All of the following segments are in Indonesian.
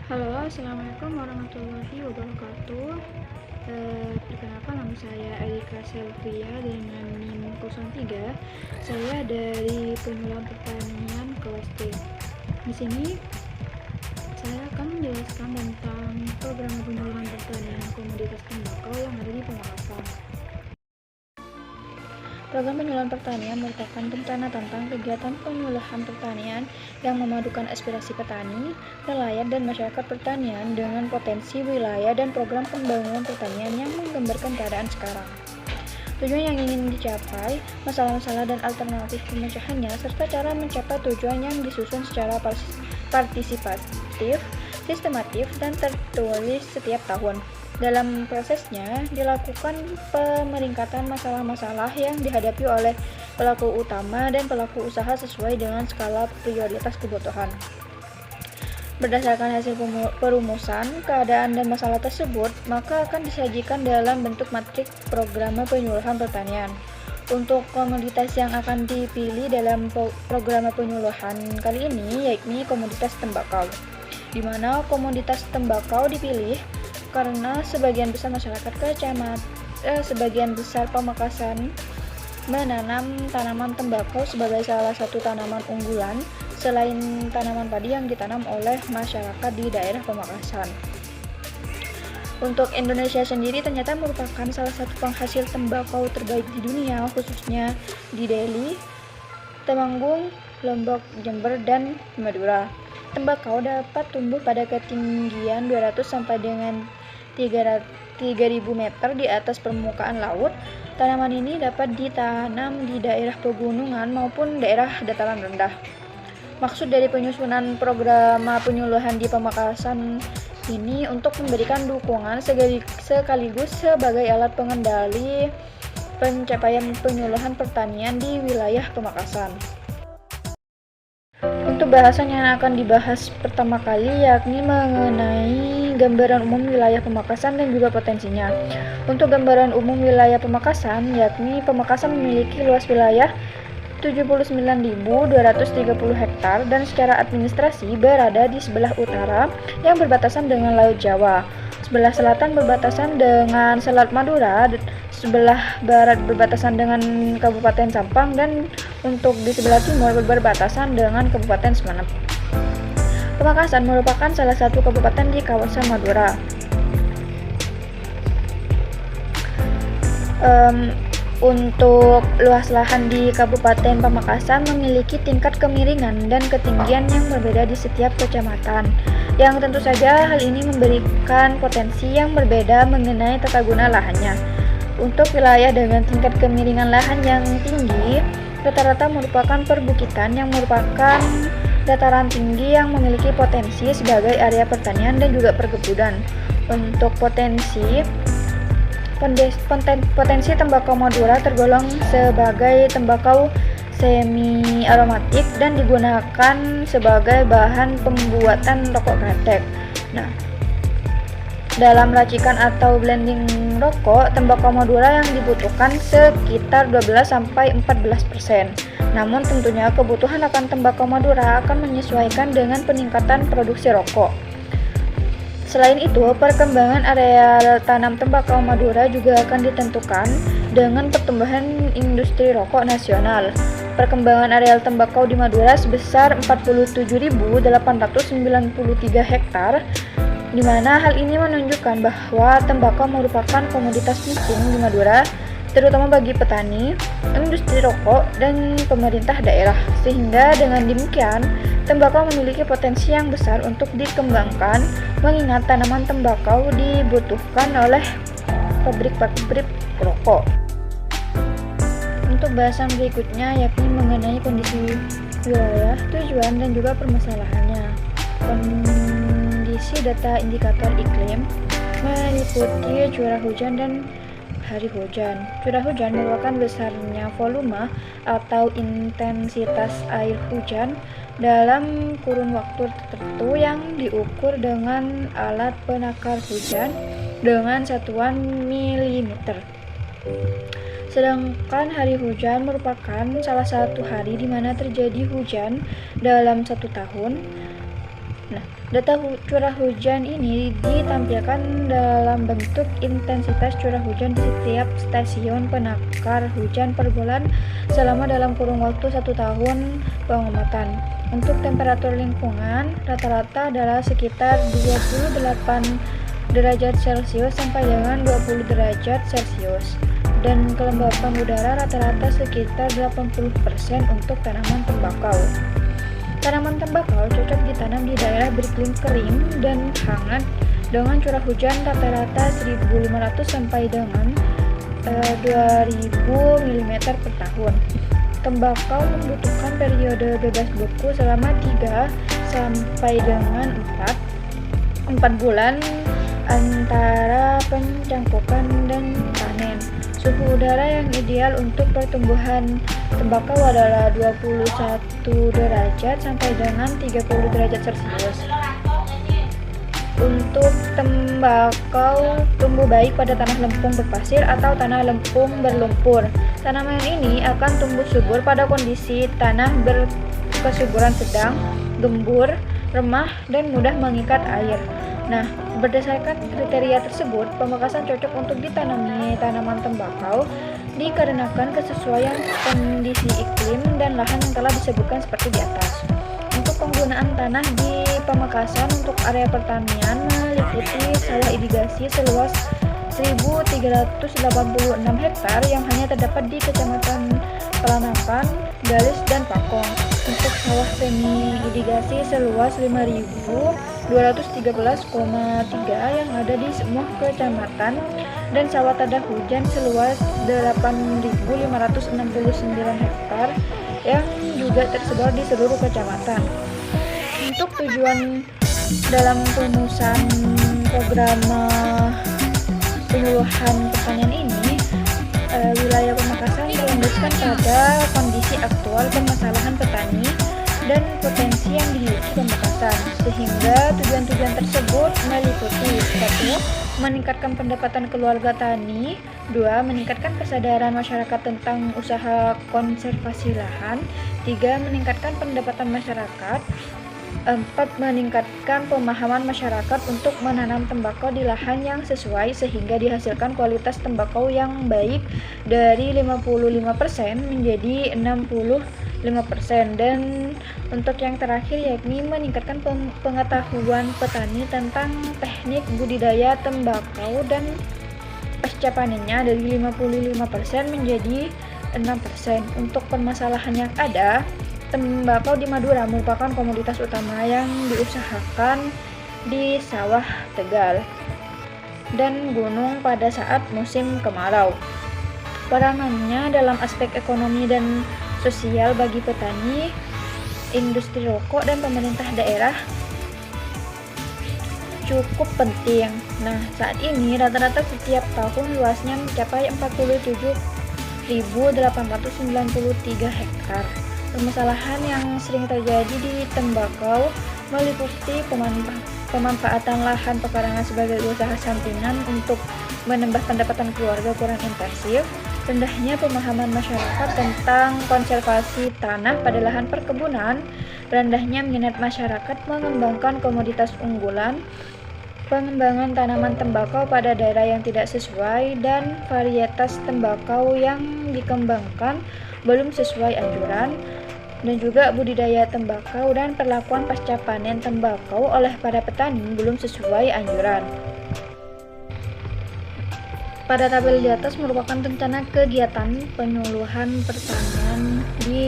Halo, assalamualaikum warahmatullahi wabarakatuh. Perkenalkan, nama saya Erika Selvia dengan NIM 03. Saya dari Penyuluhan Pertanian kelas D. Di sini saya akan menjelaskan tentang program penyuluhan pertanian komoditas tembakau yang ada di Pamekasan. Program penyuluhan pertanian merupakan rencana tentang kegiatan penyuluhan pertanian yang memadukan aspirasi petani, nelayan, dan masyarakat pertanian dengan potensi wilayah dan program pembangunan pertanian yang menggambarkan keadaan sekarang. Tujuan yang ingin dicapai, masalah-masalah dan alternatif pemecahannya, serta cara mencapai tujuan yang disusun secara partisipatif, sistematif, dan tertulis setiap tahun. Dalam prosesnya, dilakukan pemeringkatan masalah-masalah yang dihadapi oleh pelaku utama dan pelaku usaha sesuai dengan skala prioritas kebutuhan. Berdasarkan hasil perumusan, keadaan dan masalah tersebut, maka akan disajikan dalam bentuk matrik program penyuluhan pertanian. Untuk komoditas yang akan dipilih dalam program penyuluhan kali ini, yakni komoditas tembakau, di mana komoditas tembakau dipilih karena sebagian besar masyarakat sebagian besar Pamekasan menanam tanaman tembakau sebagai salah satu tanaman unggulan selain tanaman padi yang ditanam oleh masyarakat di daerah Pamekasan. Untuk Indonesia sendiri ternyata merupakan salah satu penghasil tembakau terbaik di dunia, khususnya di Delhi, Temanggung, Lombok, Jember, dan Madura. Tembakau dapat tumbuh pada ketinggian 200 sampai dengan 3.000 meter di atas permukaan laut. Tanaman ini dapat ditanam di daerah pegunungan maupun daerah dataran rendah. Maksud dari penyusunan program penyuluhan di Pamekasan ini untuk memberikan dukungan sekaligus sebagai alat pengendali pencapaian penyuluhan pertanian di wilayah Pamekasan. Untuk bahasan yang akan dibahas pertama kali yakni mengenai gambaran umum wilayah Pamekasan dan juga potensinya. Untuk gambaran umum wilayah Pamekasan, yakni Pamekasan memiliki luas wilayah 79.230 hektar dan secara administrasi berada di sebelah utara yang berbatasan dengan Laut Jawa, sebelah selatan berbatasan dengan Selat Madura, sebelah barat berbatasan dengan Kabupaten Sampang, dan untuk di sebelah timur berbatasan dengan Kabupaten Semarang. Pamekasan merupakan salah satu kabupaten di kawasan Madura. Untuk luas lahan di Kabupaten Pamekasan memiliki tingkat kemiringan dan ketinggian yang berbeda di setiap kecamatan, yang tentu saja hal ini memberikan potensi yang berbeda mengenai tata guna lahannya. Untuk wilayah dengan tingkat kemiringan lahan yang tinggi, rata-rata merupakan perbukitan yang merupakan dataran tinggi yang memiliki potensi sebagai area pertanian dan juga perkebunan. Untuk potensi tembakau Madura tergolong sebagai tembakau semi aromatik dan digunakan sebagai bahan pembuatan rokok kretek. Nah, dalam racikan atau blending rokok, tembakau Madura yang dibutuhkan sekitar 12-14%. Namun tentunya kebutuhan akan tembakau Madura akan menyesuaikan dengan peningkatan produksi rokok. Selain itu, perkembangan areal tanam tembakau Madura juga akan ditentukan dengan pertumbuhan industri rokok nasional. Perkembangan areal tembakau di Madura sebesar 47.893 hektar, di mana hal ini menunjukkan bahwa tembakau merupakan komoditas penting di Madura, terutama bagi petani, industri rokok, dan pemerintah daerah. Sehingga dengan demikian, tembakau memiliki potensi yang besar untuk dikembangkan, mengingat tanaman tembakau dibutuhkan oleh pabrik-pabrik rokok. Untuk bahasan berikutnya yakni mengenai kondisi wilayah, tujuan, dan juga permasalahannya. Kondisi data indikator iklim meliputi curah hujan dan hari hujan. Curah hujan merupakan besarnya volume atau intensitas air hujan dalam kurun waktu tertentu yang diukur dengan alat penakar hujan dengan satuan milimeter. Sedangkan hari hujan merupakan salah satu hari di mana terjadi hujan dalam satu tahun. Nah, data curah hujan ini ditampilkan dalam bentuk intensitas curah hujan di setiap stasiun penakar hujan per bulan selama dalam kurun waktu 1 tahun pengamatan. Untuk temperatur lingkungan, rata-rata adalah sekitar 28 derajat Celcius sampai dengan 20 derajat Celcius. Dan kelembapan udara rata-rata sekitar 80% untuk tanaman tembakau. Tanaman tembakau cocok ditanam di daerah beriklim kering dan hangat dengan curah hujan rata-rata 1.500 sampai dengan 2.000 mm per tahun. Tembakau membutuhkan periode bebas beku selama 3 sampai dengan 4 bulan antara pencangkupan dan panen. Suhu udara yang ideal untuk pertumbuhan tembakau adalah 21 derajat sampai dengan 30 derajat Celcius. Untuk tembakau tumbuh baik pada tanah lempung berpasir atau tanah lempung berlumpur. Tanaman ini akan tumbuh subur pada kondisi tanah berkesuburan sedang, gembur, remah, dan mudah mengikat air. Nah, berdasarkan kriteria tersebut, pamekasan cocok untuk ditanami tanaman tembakau dikarenakan kesesuaian kondisi iklim dan lahan yang telah disebutkan seperti di atas. Untuk penggunaan tanah di Pamekasan untuk area pertanian meliputi sawah irigasi seluas 1.386 hektar yang hanya terdapat di Kecamatan Pelanakan, Galis, dan Pakong. Untuk sawah semi irigasi seluas 5.213,3 yang ada di semua kecamatan, dan sawah tada hujan seluas 8.569 hektar yang juga tersebar di seluruh kecamatan. Untuk tujuan dalam perumusan program penyuluhan pertanian ini, wilayah Pamekasan berlandaskan pada kondisi aktual permasalahan petani dan potensi yang dimiliki Pamekasan, sehingga tujuan-tujuan tersebut meliputi 1. Meningkatkan pendapatan keluarga tani, 2. Meningkatkan kesadaran masyarakat tentang usaha konservasi lahan, 3. Meningkatkan pendapatan masyarakat, 4. Meningkatkan pemahaman masyarakat untuk menanam tembakau di lahan yang sesuai sehingga dihasilkan kualitas tembakau yang baik dari 55% menjadi 65%. Dan untuk yang terakhir yakni meningkatkan pengetahuan petani tentang teknik budidaya tembakau dan pasca panennya dari 55% menjadi 6%. Untuk permasalahan yang ada, tembakau di Madura merupakan komoditas utama yang diusahakan di sawah Tegal dan gunung pada saat musim kemarau. Peranannya dalam aspek ekonomi dan sosial bagi petani, industri rokok, dan pemerintah daerah cukup penting. Nah, saat ini rata-rata setiap tahun luasnya mencapai 47.893 hektar. Permasalahan yang sering terjadi di tembakau meliputi pemanfaatan lahan pekarangan sebagai usaha sampingan untuk menambah pendapatan keluarga kurang intensif, rendahnya pemahaman masyarakat tentang konservasi tanah pada lahan perkebunan, rendahnya minat masyarakat mengembangkan komoditas unggulan, pengembangan tanaman tembakau pada daerah yang tidak sesuai, dan varietas tembakau yang dikembangkan belum sesuai anjuran, dan juga budidaya tembakau dan perlakuan pasca panen tembakau oleh para petani belum sesuai anjuran. Pada tabel di atas merupakan rencana kegiatan penyuluhan pertanian di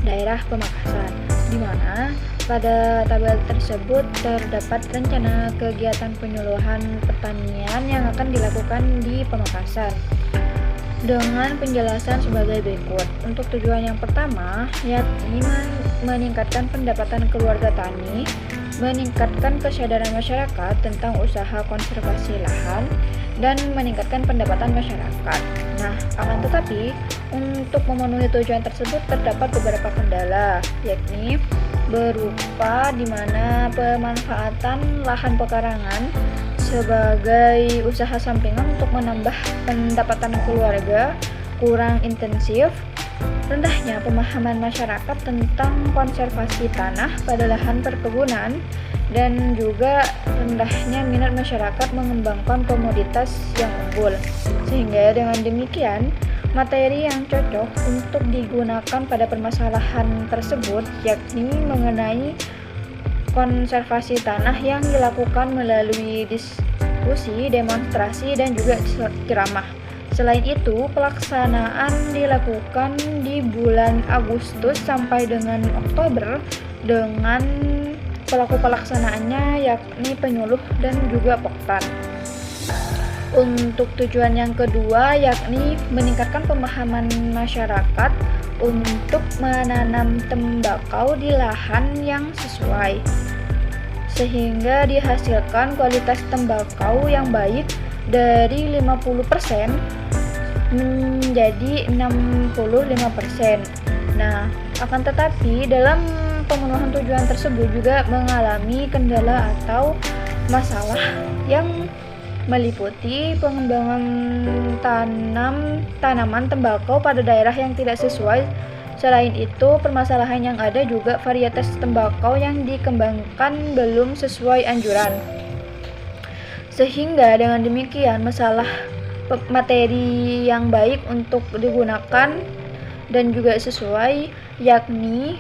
daerah Pamekasan, di mana pada tabel tersebut terdapat rencana kegiatan penyuluhan pertanian yang akan dilakukan di Pamekasan dengan penjelasan sebagai berikut. Untuk tujuan yang pertama, yakni meningkatkan pendapatan keluarga tani, meningkatkan kesadaran masyarakat tentang usaha konservasi lahan, dan meningkatkan pendapatan masyarakat. Nah, akan tetapi, untuk memenuhi tujuan tersebut terdapat beberapa kendala, yakni berupa di mana pemanfaatan lahan pekarangan sebagai usaha sampingan untuk menambah pendapatan keluarga kurang intensif, Rendahnya pemahaman masyarakat tentang konservasi tanah pada lahan perkebunan, dan juga rendahnya minat masyarakat mengembangkan komoditas yang unggul. Sehingga dengan demikian, materi yang cocok untuk digunakan pada permasalahan tersebut yakni mengenai konservasi tanah yang dilakukan melalui diskusi, demonstrasi, dan juga ceramah. Selain itu, pelaksanaan dilakukan di bulan Agustus sampai dengan Oktober dengan pelaku pelaksanaannya yakni penyuluh dan juga poktan. Untuk tujuan yang kedua yakni meningkatkan pemahaman masyarakat untuk menanam tembakau di lahan yang sesuai, sehingga dihasilkan kualitas tembakau yang baik dari 50% menjadi 65%. Nah, akan tetapi dalam pemenuhan tujuan tersebut juga mengalami kendala atau masalah yang meliputi pengembangan tanaman tembakau pada daerah yang tidak sesuai. Selain itu, permasalahan yang ada juga varietas tembakau yang dikembangkan belum sesuai anjuran. Sehingga dengan demikian masalah materi yang baik untuk digunakan dan juga sesuai yakni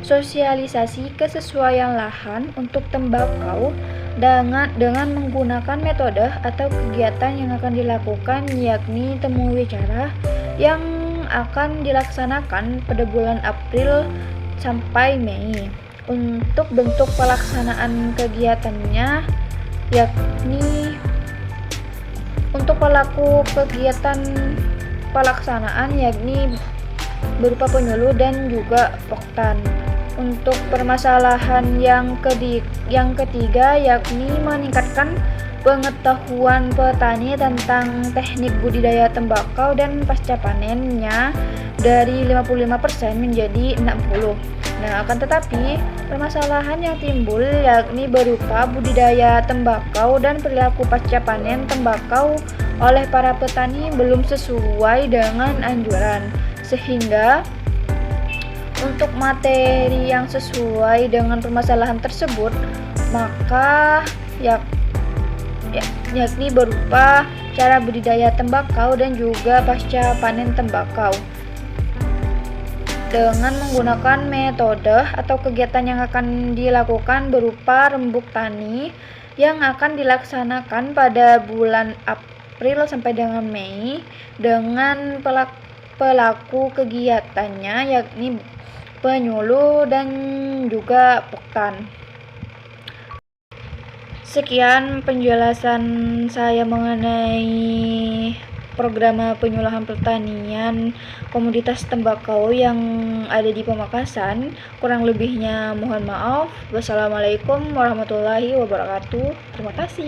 sosialisasi kesesuaian lahan untuk tembakau dengan menggunakan metode atau kegiatan yang akan dilakukan yakni temu wicara yang akan dilaksanakan pada bulan April sampai Mei. Untuk bentuk pelaksanaan kegiatannya yakni untuk pelaku kegiatan pelaksanaan yakni berupa penyuluh dan juga poktan. Untuk permasalahan yang ketiga yakni meningkatkan pengetahuan petani tentang teknik budidaya tembakau dan pasca panennya dari 55% menjadi 60%. Nah, akan tetapi permasalahan yang timbul yakni berupa budidaya tembakau dan perilaku pasca panen tembakau oleh para petani belum sesuai dengan anjuran, sehingga untuk materi yang sesuai dengan permasalahan tersebut maka yakni berupa cara budidaya tembakau dan juga pasca panen tembakau dengan menggunakan metode atau kegiatan yang akan dilakukan berupa rembuk tani yang akan dilaksanakan pada bulan April sampai dengan Mei dengan pelaku kegiatannya yakni penyuluh dan juga poktan. Sekian penjelasan saya mengenai program penyuluhan pertanian komoditas tembakau yang ada di Pamekasan. Kurang lebihnya mohon maaf. Wassalamualaikum warahmatullahi wabarakatuh. Terima kasih.